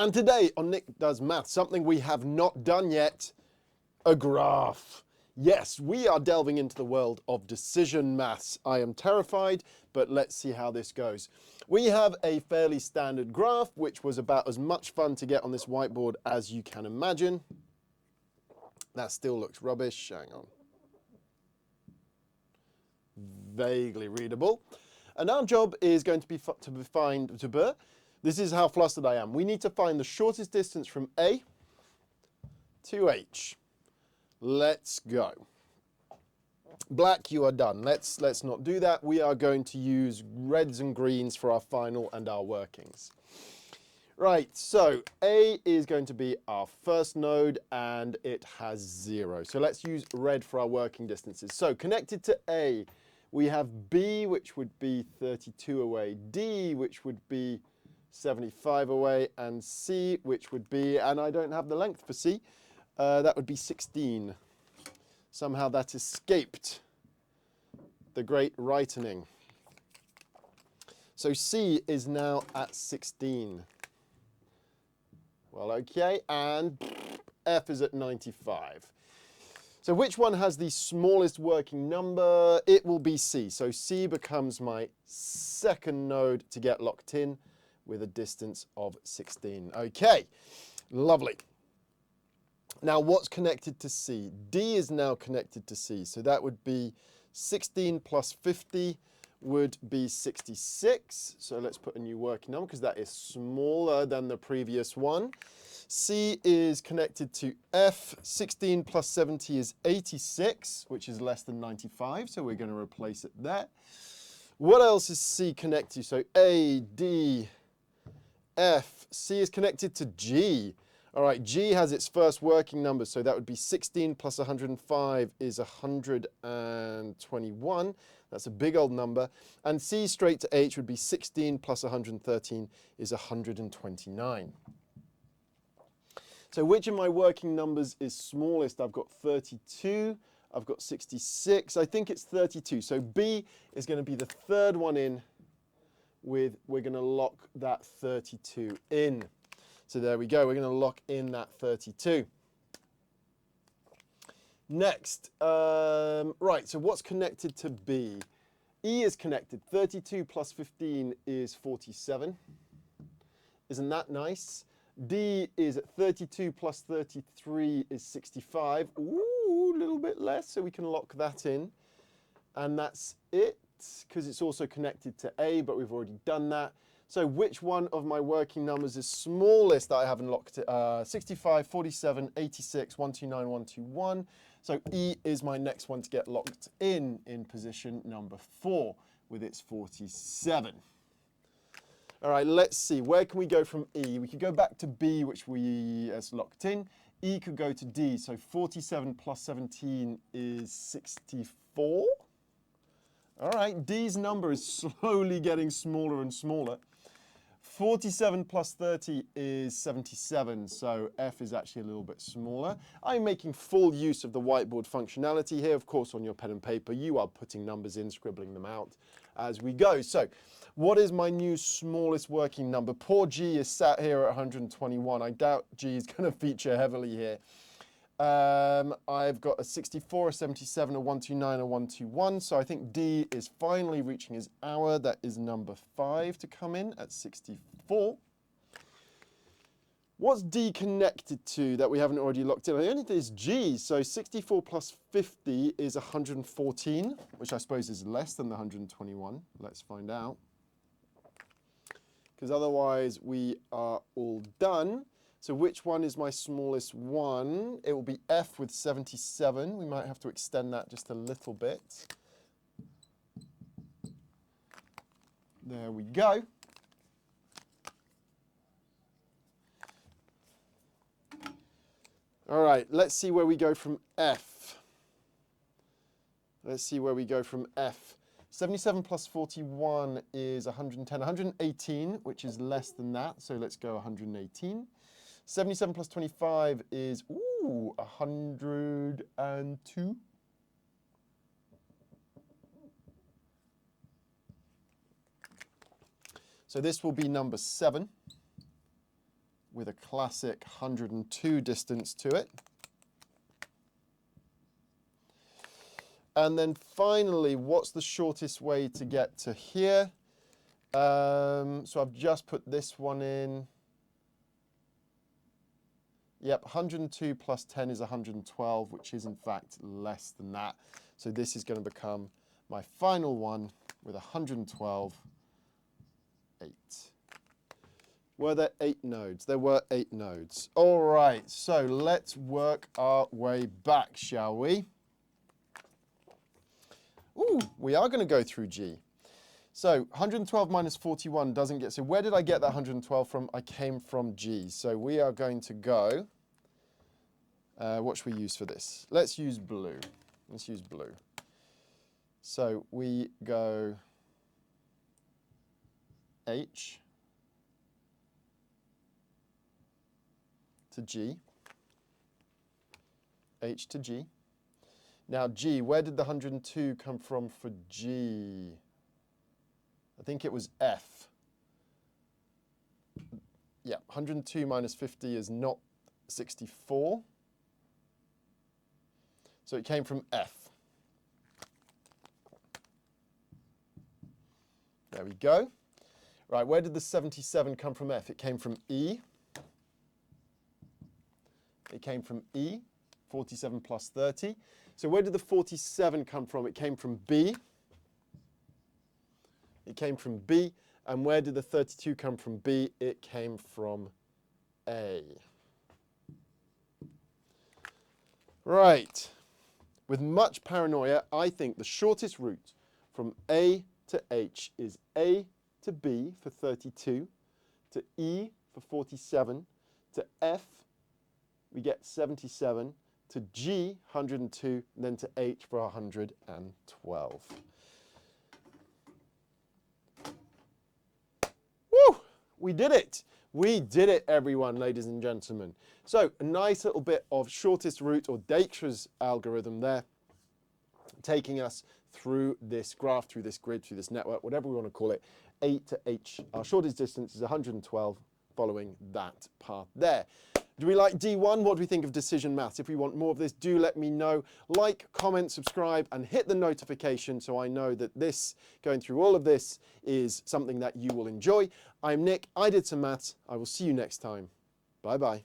And today on Nick Does Math, something we have not done yet, a graph. Yes, we are delving into the world of decision maths. I am terrified, but let's see how this goes. We have a fairly standard graph, which was about as much fun to get on this whiteboard as you can imagine. That still looks rubbish. Hang on. Vaguely readable. And our job is going to be this is how flustered I am. We need to find the shortest distance from A to H. Let's go. Black, you are done. Let's not do that. We are going to use reds and greens for our final and our workings. Right, so A is going to be our first node and it has 0. So let's use red for our working distances. So connected to A, we have B, which would be 32 away, D, which would be 75 away, and C, which would be, and I don't have the length for C, that would be 16. Somehow that escaped the great rightening. So C is now at 16. Well, okay, and F is at 95. So which one has the smallest working number? It will be C. So C becomes my second node to get locked in with a distance of 16. Okay, lovely. Now what's connected to C? D is now connected to C. So that would be 16 plus 50 would be 66. So let's put a new working number because that is smaller than the previous one. C is connected to F. 16 plus 70 is 86, which is less than 95. So we're going to replace it there. What else is C connected to? So A, D, F. C is connected to G. All right, G has its first working number, so that would be 16 plus 105 is 121. That's a big old number. And C straight to H would be 16 plus 113 is 129. So which of my working numbers is smallest? I've got 32. I've got 66. I think it's 32. So B is going to be the third one in with, we're going to lock that 32 in. So there we go. We're going to lock in that 32. Next, right, so what's connected to B? E is connected. 32 plus 15 is 47. Isn't that nice? D is at 32 plus 33 is 65. Ooh, a little bit less, so we can lock that in. And that's it, because it's also connected to A, but we've already done that. So which one of my working numbers is smallest that I haven't locked it? 65, 47, 86, 129, 121. So E is my next one to get locked in position number 4 with its 47. All right, let's see. Where can we go from E? We could go back to B, which we has locked in. E could go to D. So 47 plus 17 is 64. All right, D's number is slowly getting smaller and smaller. 47 plus 30 is 77, so F is actually a little bit smaller. I'm making full use of the whiteboard functionality here. Of course, on your pen and paper, you are putting numbers in, scribbling them out as we go. So what is my new smallest working number? Poor G is sat here at 121. I doubt G is going to feature heavily here. I've got a 64, a 77, a 129, a 121. So I think D is finally reaching his hour. That is number 5 to come in at 64. What's D connected to that we haven't already locked in? The only thing is G. So 64 plus 50 is 114, which I suppose is less than the 121. Let's find out. Because otherwise we are all done. So which one is my smallest one? It will be F with 77. We might have to extend that just a little bit. There we go. All right, let's see where we go from F. Let's see where we go from F. 77 plus 41 is 110. 118, which is less than that, so let's go 118. 77 plus 25 is, 102. So this will be number 7. with a classic 102 distance to it. And then finally, what's the shortest way to get to here? So I've just put this one in. Yep, 102 plus 10 is 112, which is in fact less than that. So this is going to become my final one with 112, 8. Were there 8 nodes? There were 8 nodes. All right, so let's work our way back, shall we? Ooh, we are going to go through G. So 112 minus 41 doesn't get, so where did I get that 112 from? I came from G. So we are going to go, what should we use for this? Let's use blue. Let's use blue. So we go H to G, H to G. Now G, where did the 102 come from for G? I think it was F. Yeah, 102 minus 50 is not 64. So it came from F. There we go. Right, where did the 77 come from F? It came from E. It came from E, 47 plus 30. So where did the 47 come from? It came from B. It came from B. And where did the 32 come from B? It came from A. Right. With much paranoia, I think the shortest route from A to H is A to B for 32, to E for 47, to F, we get 77, to G, 102, and then to H for 112. Woo! We did it! We did it, everyone, ladies and gentlemen. So, a nice little bit of shortest route, or Dijkstras algorithm there, taking us through this graph, through this grid, through this network, whatever we want to call it. A to H, our shortest distance is 112, following that path there. Do we like D1? What do we think of decision maths? If we want more of this, do let me know. Like, comment, subscribe, and hit the notification so I know that this, going through all of this, is something that you will enjoy. I'm Nick. I did some maths. I will see you next time. Bye-bye.